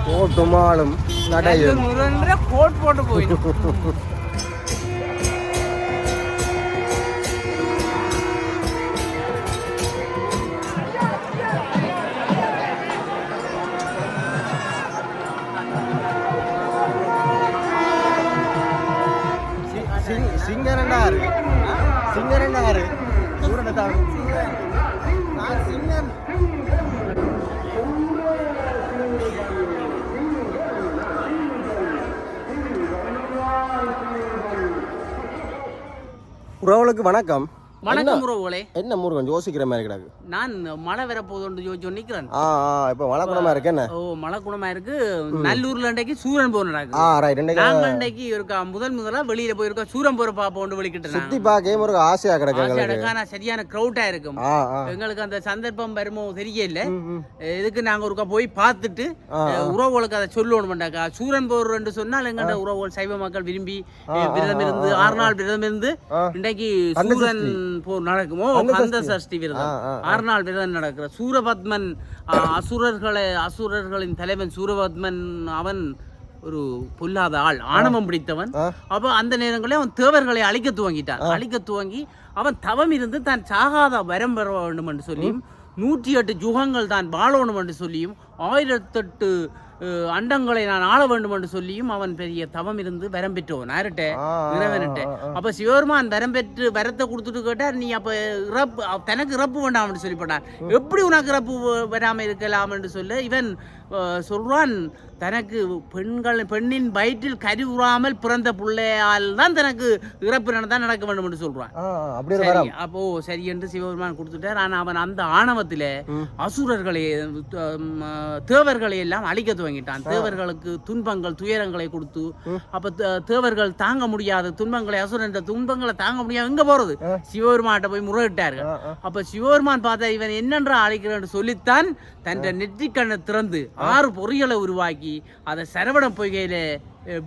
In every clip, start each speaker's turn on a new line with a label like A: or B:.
A: கோட்டுமாலும் நடையும்
B: கோட் போட்டு போயிடும்.
A: சிங்கரண்டாரு சிங்கரண்டாரு சூரனத்தாரு சிங்கன் உறவுகளுக்கு வணக்கம்.
B: வணக்கம் உறவுகளே.
A: என்ன முருகன் யோசிக்கிற மாதிரி கிடக்கு?
B: நான் மழை வர போதுன்னு யோசிச்சு நிக்கிறேன்.
A: இப்ப மழை குணமா இருக்கு. என்ன
B: மழை குணமா இருக்கு. நல்லூர்ல இன்றைக்கு சூரன் போர் நடக்குது. நாங்க இன்றைக்கு இருக்கா முதலா வெளியில போயிருக்கா சூரன் போற பாப்போண்டு வெளிக்கிட்டு
A: சுத்தி பாக்க ஒரு ஆசையா கிடக்கு.
B: சரியான கிரௌட்டா இருக்கும். எங்களுக்கு அந்த சந்தர்ப்பம் வருமோ தெரியல. இதுக்கு நாங்க ஒருக்கா போய் பார்த்துட்டு உறவுகளுக்கு அதை சொல்லணும்டாக்கா. சூரன் போர் என்று சொன்னால் எங்கள்ட உறவுகள் சைவ மக்கள் விரும்பி விரதம் இருந்து 6 நாள் விரதம் இருந்து இன்றைக்கு சூரன் போர் நடக்குமோ கந்த சஷ்டி விரதம் 6 நாள் விரதம் நடக்கிற சூரபத்மன் அசுரர்களின் தலைவன் சூரபத்மன் அவன் ஒரு பொல்லாத ஆள், ஆணவம் பிடித்தவன். அப்ப அந்த நேரங்களில் அவன் தேவர்களை அழிக்க துவங்கி அவன் தவம் இருந்து தான் சாகாத வரம் பெற வேண்டும் என்று சொல்லியும் 108 யுகங்கள் தான் வாழணும் என்று சொல்லியும் 1008 அண்டங்களை நான் ஆள வேண்டும் என்று சொல்லியும் அவன் பெரிய தவம் இருந்து வரம் பெற்றவன் யார்கிட்ட? இறைவன்கிட்ட. அப்ப சிவபெருமான் வரம் பெற்று வரத்தை கொடுத்துட்டு கேட்டார், நீ அப்ப தனக்கு இறப்பு வேண்டாம் என்று சொல்லிப்பட்டார். எப்படி உனக்கு இறப்பு வராம இருக்கலாம் என்று சொல்ல இவன் சொல்றான், தனக்கு பெண்ணின் வயிற்றில் கருவுறாமல் பிறந்த பிள்ளையால் தான் தனக்கு இறப்பு தான் நடக்க வேண்டும் என்று சொல்றான். அப்போ சரி என்று சிவபெருமான் கொடுத்துட்டார். ஆனா அவன் அந்த ஆணவத்தில அசுரர்களை தேவர்களை எல்லாம் அழிக்க துவங்கிட்டான். தேவர்களுக்கு துன்பங்கள் துயரங்களை கொடுத்து அப்ப தேவர்கள் தாங்க முடியாத துன்பங்களை அசுரன் துன்பங்களை தாங்க முடியாது எங்க போறது சிவபெருமான்கிட்ட போய் முறையிட்டார்கள். அப்ப சிவபெருமான் பார்த்தா இவன் என்னென்ற அழைக்கிறேன் சொல்லித்தான் தன் நெற்றிக்கண்ணை திறந்து 6 பொறிகளை உருவாக்கி அதை சரவண பொய்கையில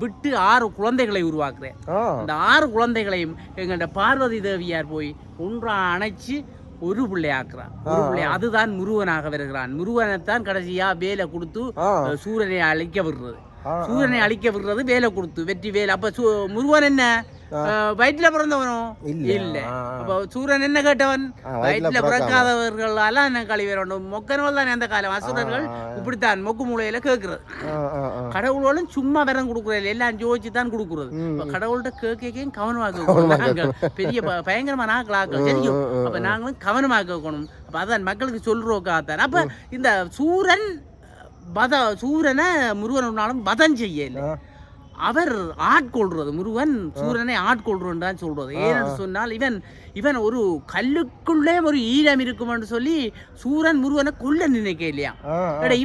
B: விட்டு 6 குழந்தைகளை உருவாக்குறேன். அந்த 6 குழந்தைகளையும் எங்கள்ட பார்வதி தேவியார் போய் ஒன்றா அணைச்சு ஒரு பிள்ளையாக்குறான். ஒரு பிள்ளை அதுதான் முருகனாக வருகிறான். முருகனைத்தான் கடைசியா வேலை கொடுத்து சூரனை அழிக்க விடுறது வேலை கொடுத்து வெற்றி வேலை. அப்ப முருகன் என்ன வயிற்றுல பிறந்தவனும் இல்ல. அப்ப சூரன் என்ன கேட்டவன்? வயிற்றுல பிறக்காதவர்களால என்ன கழிவு வேண்டும் மொக்கனவள் தான் அந்த காலம். அசுரர்கள் இப்படித்தான் மொக்கு மூலையில கேட்கறது. கடவுளும் சும்மா விரம் கொடுக்குறது எல்லாம் ஜோதிச்சு தான் கொடுக்குறது. கடவுள்கிட்ட கேட்கையும் கவனமாக பெரிய பயங்கரமான ஆக்கள் தெரியும். அப்ப நாங்களும் கவனமாக கேட்கணும். அப்ப அதான் மக்களுக்கு சொல்றோக்காத்தான். அப்ப இந்த சூரனை முருகனாலும் வதம் செய்யல, அவர் ஆட்கொள்றது. முருகன் சூரனை ஆட்கொள்றன்னு தான் சொல்றது. ஏன்னு சொன்னால் இவன் ஒரு கல்லுக்குள்ளே ஒரு ஈரம் இருக்கும் என்று சொல்லி சூரன் முருகனை கொல்ல நினைக்க இல்லையா.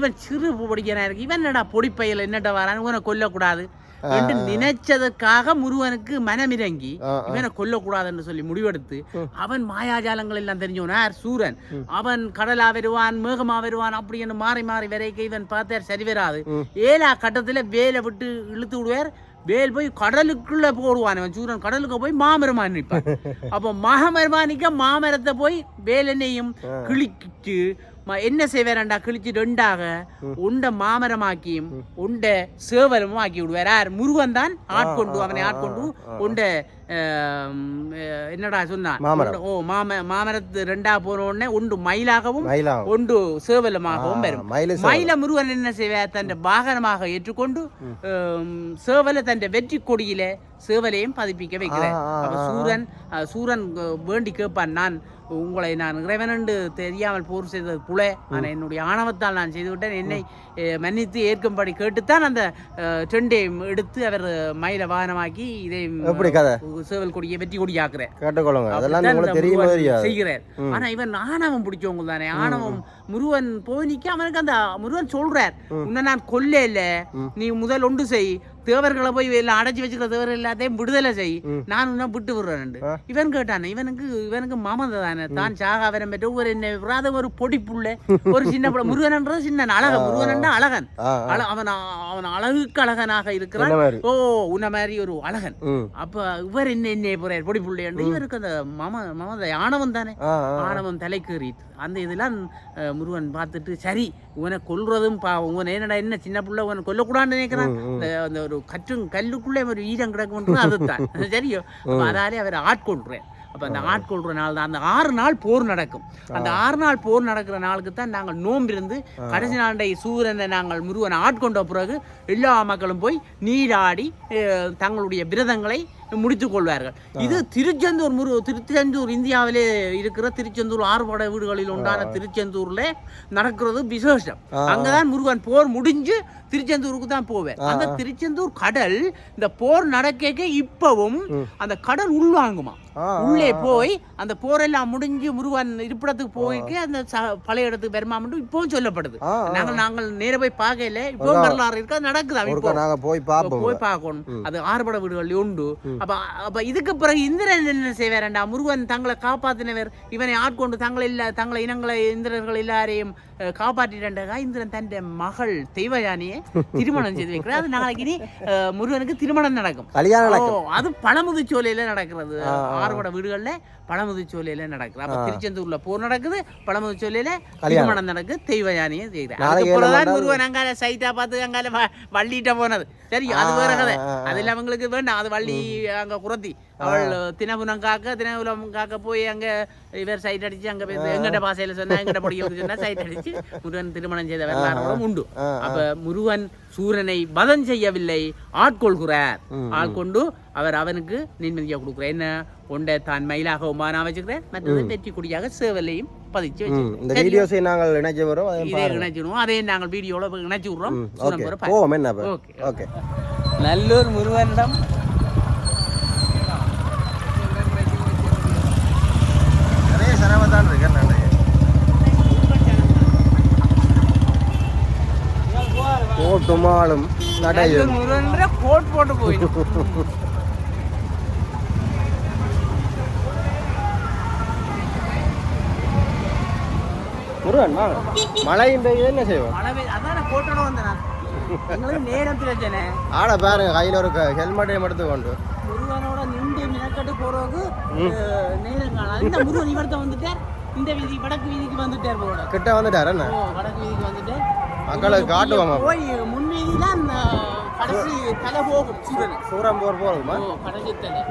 B: இவன் சிறு பொடிக்கனா இருக்கு, இவன் என்னடா பொடிப்பையில என்னடா வரான்னு இவனை கொல்லக்கூடாது என்று நினைச்சதுக்காக முருகனுக்கு மனமிறங்கி இவனை கொல்லக்கூடாதுன்னு சொல்லி முடிவெடுத்து அவன் மாயாஜாலங்கள் எல்லாம் தெரிஞ்சவனா சூரன். அவன் கடலா வருவான் மேகமா வருவான் அப்படின்னு மாறி வரைக்கும் இவன் பார்த்தார் சரி வராது. 7ஆம் கட்டத்துல வேலை விட்டு இழுத்து விடுவார். வேல் போய் கடலுக்குள்ள போடுவான். அவன் சூரன் கடலுக்கு போய் மாமரமா நிற்பான். அப்போ மாமரமா நிற்க மாமரத்தை போய் வேலனையும் கிழிச்சு என்ன செய்வாரண்டா கிழிச்சு 2ஆக உண்ட மாமரமாக்கியும் உண்ட சேவலமும் ஆக்கி விடுவார். யார்? முருகன் தான் அவனை ஆட்கொண்டு உண்ட என்னடா சொன்னான் மாமரத்து 2ஆ போன உடனே ஒன்று மயிலாகவும் ஒன்று சேவலமாகவும் வரும். மயில முருகன் என்ன செய்வார்? தன் வாகனமாக ஏற்றுக்கொண்டு சேவலை தன் வெற்றி கொடியில சேவலையும் பதிப்பிக்க வைக்கிறார். அப்ப சூரன் வேண்டி கேட்பான், உங்களை நான் இறைவனண்டு தெரியாமல் போர் செய்தது புலை, ஆனால் என்னுடைய ஆணவத்தால் நான் செய்துவிட்டேன், என்னை மன்னித்து ஏற்கும்படி கேட்டுத்தான் அந்த 2ஐயும் எடுத்து அவர் மயில வாகனமாக்கி இதை சேவல் கொடியை வெற்றி கொடியாக்குறார் செய்கிறார். ஆனா இவன் ஆணவம் பிடிச்சவங்க தானே. ஆணவம் முருகன் போய் நிக்க அவனுக்கு அந்த முருகன் சொல்றார், உன்னை நான் கொல்ல இல்ல, நீ முதல் ஒன்று செய், தேவர்களை போய் எல்லாம் அடைச்சி வச்சுக்கிற தேவர்கள் எல்லாத்தையும் விடுதலை செய், நான் இன்னும் விட்டு விடுறேன். இவன் கேட்டானே, இவனுக்கு மமதை தானே, தான் சாகா வரம் பெற்று ஒரு என்ன விடாத ஒரு பொடி புள்ள, ஒரு சின்ன புள்ள. முருகன்ன்றது சின்ன அழகன், முருகன் அழகன், அவன் அழகுக்கு அழகனாக இருக்கிறான். ஓ உன்ன மாதிரி ஒரு அழகன். அப்ப இவர் என்ன போறார் பொடி புள்ளை என்று இவருக்கு அந்த மமதை ஆணவம் தானே, ஆணவம் தலைக்கேறிட்டு அந்த இதெல்லாம் முருகன் பார்த்துட்டு சரி உன கொல்றதும் உன என்னடா என்ன சின்ன பிள்ளை உன கொல்லக்கூடாதுன்னு நினைக்கிறான். அந்த ஒரு கல்லுக்குள்ளே ஒரு ஈரம் கிடக்கும் அதுதான் சரியோ. அதாலே அவர் ஆட்கொள்றேன். அப்போ அந்த ஆட்கொள்ற நாள் தான் அந்த 6 நாள் போர் நடக்கும். அந்த 6 நாள் போர் நடக்கிற நாளுக்கு தான் நாங்கள் நோம்பிருந்து கடைசி நாளை சூரியனை நாங்கள் முருகனை ஆட்கொண்ட பிறகு எல்லா மக்களும் போய் நீராடி தங்களுடைய விரதங்களை முடித்துக் கொள்வார்கள். இது திருச்செந்தூர் இந்தியாவிலே இருக்கிற திருச்செந்தூர் ஆறுபட வீடுகளில் உண்டான திருச்செந்தூர்ல நடக்கிறது விசேஷம். அங்கதான் முருகன் போர் முடிஞ்சு திருச்செந்தூருக்கு தான் போவேன். அந்த திருச்செந்தூர் கடல் இந்த போர் நடக்க இப்பவும் அந்த கடல் உள்வாங்குமா, உள்ளே போய் அந்த போரெல்லாம் முடிஞ்சு முருகன் இருப்பிடத்துக்கு போய்க்கு அந்த பழைய இடத்துக்கு வருமான்னு இப்பவும் சொல்லப்படுது. நாங்கள் நேர போய் பார்க்கல, இப்போ வரலாறு இருக்கு, அது நடக்குது, போய் பார்க்கணும். அது ஆறுபட வீடுகள் உண்டு. அப்ப இதுக்கு பிறகு இந்திரன் என்ன செய்வாரண்டா, முருகன் தங்களை காப்பாத்தினவர், இவனை ஆட்கொண்டு தங்களை இனங்களை இந்திரர்கள் எல்லாரையும் காப்பாற்றிட்டாண்டா. இந்திரன் தன் மகள் தெய்வயானியை திருமணம் செய்து வைக்கிறார். அது நாளைக்கு முருகனுக்கு திருமணம் நடக்கும். அது பழமுதிர்ச்சோலையில நடக்கிறது. ஆறுபட வீடுகள்ல பழமுதிர்ச்சோலையில நடக்குது. அப்ப திருச்செந்தூர்ல போர் நடக்குது, பழமுதிர்ச்சோலையில திருமணம் நடக்குது, தெய்வயானியை செய்கிறார். முருகன் அங்கால சைட்டா பார்த்து அங்கால வள்ளிட்ட போனது சரி, அது வேற கதை. அதில் அவங்களுக்கு வேண்டாம், அது வள்ளி அங்க குறத்தி அவள் தினபுரம் காக்க போய் அங்க இவர் சைட் அடிச்சு அங்க எங்கட பாசையில சொன்னா எங்கட படிக்க சொன்னா சைட் அடிச்சு முருகன் திருமணம் செய்த வரலாறும் உண்டு. அப்ப முருகன் சூரனை வதம் செய்யவில்லை, ஆட்கொள்கிறார். ஆட்கொண்டு அவனுக்கு நிம்மதியா கொடுக்குறார். என்ன ஒன்றை தான் மயிலாக உமானா வச்சுக்கிறேன், மற்றது வெற்றி கொடியாக சேவலையும் பதிச்சு வச்சு இணைச்சிடுவோம். அதே நாங்கள் வீடியோல இணைச்சு விடுறோம். நல்லூர் முருகனிடம்
A: கோட்டுமாலும்
B: கோட் போட்டு போயிடும்.
A: முருகன் மழையும் பெய்யுது, என்ன செய்வோம்?
B: அதான் கோட்டோட வந்தேன் நேரம் பிரச்சனை.
A: ஆட பாருங்க, கையில் ஒரு ஹெல்மெட்டையும் எடுத்து கொண்டு
B: முருகனோட நின்று மினக்கட்டு போறதுக்கு நேரம் காணாது. இந்த முருகன் இவர்த்த வந்துட்டார், இந்த வீதி வடக்கு வீதிக்கு வந்துட்டார், போட
A: கிட்ட வந்துட்டார். என்ன
B: வடக்கு வீதிக்கு வந்துட்டார்,
A: மக்களுக்கு காட்டுவாங்க.
B: போய் முன் வீதியில கடைசி தலை போகும்,
A: சூரம் போகுமா
B: கடைசி தலை.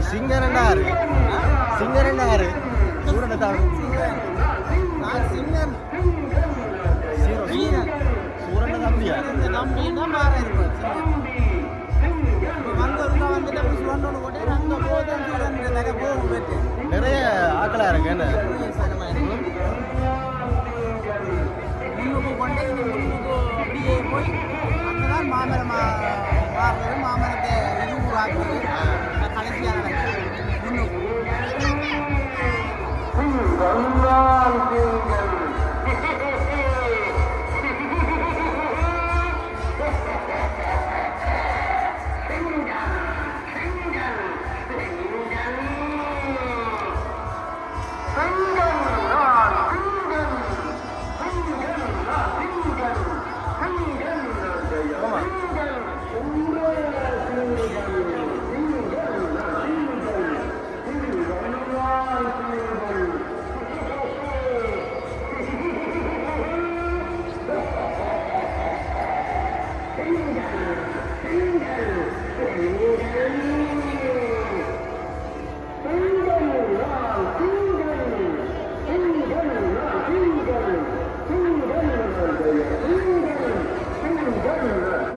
A: சிங்கரண்டா இருக்கு சிங்கரண்டா இருக்கு சூரண்ட தான் சூரண்ட தம்பியா
C: நம்பினா மாற இருக்கும் வந்துட்டு சுரண்டோடு போட்டு அங்கே போதும் சுரண்டு நிறைய போகும் போயிட்டு
A: நிறைய ஆக்களா இருக்கு என்ன
C: முன்னுக்கு கொண்டு முன்னுக்கு அப்படியே போய் அங்கதான் மாமரம் மாறுறது மாமரத்தை உருவாக்குறது கடைசியாக நடக்குது முன்னுக்கு
D: Finger!